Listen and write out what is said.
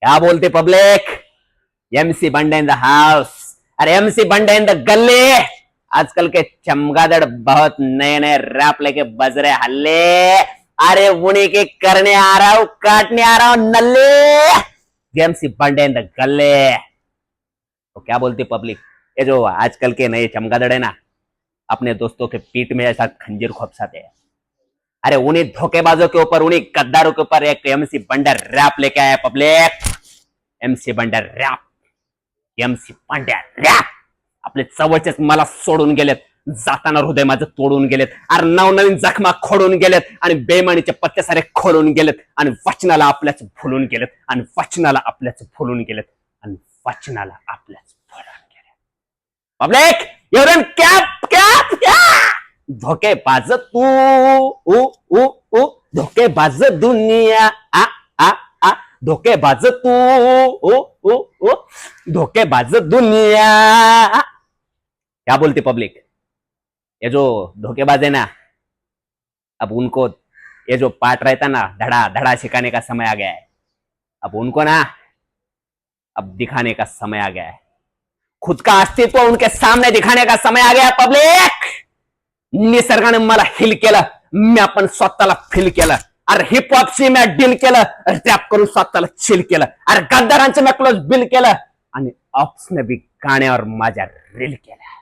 क्या बोलते public? MC बंडे इन द हाउस। अरे एमसी बंडे इन द गली। आजकल के चमगादड़ बहुत नए नए रैप लेके बज रहे हल्ले। अरे उन्हीं के करने आ रहा हूं, काटने आ रहा हूं नल्ले। एमसी बंडे इन द गले। तो क्या बोलती पब्लिक? ये जो आजकल के नए चमगादड़ है ना, अपने दोस्तों के पीठ में ऐसा खंजीर खोपसाते हैं। अरे उन्हीं धोखेबाजों के ऊपर, उन्हीं गद्दारों के ऊपर एक एमसी बंडर रैप लेके आया public. MC Bandar rap, MC Bandar rap. आपले चवळचेच मला सोडून गेलेत, जाताना हृदय माझं तोडून गेलेत. अरे नवनवीन जखमा खोडून गेलेत आणि बेमानीचे पत्ते सारे खोलून गेलेत आणि वचनाला आपल्याच भुलून गेलेत आणि वचनाला आपल्याच भुलून गेलेत आणि वचनाला आपल्याच भुलून गेलेत. पब्लिक एवढं कॅप कॅप धोकेबाज तू उ उ उ धोकेबाज दुनिया आ आ आ धोकेबाज तू ओ ओ ओ धोकेबाज दुनिया. क्या बोलती पब्लिक? ये जो धोखेबाज है ना, अब उनको ये जो पाठ रहता ना, धड़ा धड़ा सिखाने का समय आ गया है. अब उनको ना अब दिखाने का समय आ गया है. खुद का अस्तित्व उनके सामने दिखाने का समय आ गया है पब्लिक. निसर्गाने मला हिल केलं, मी आपण स्वतःला फील केलं. अरे हिपहॉपशी मी डील केलं, रॅप करून स्वतःला चिल केलं. अरे गद्दारांचं मी क्लोज बिल केलं आणि ऑप्सने बी गाण्यावर माझ्या रील केल्या.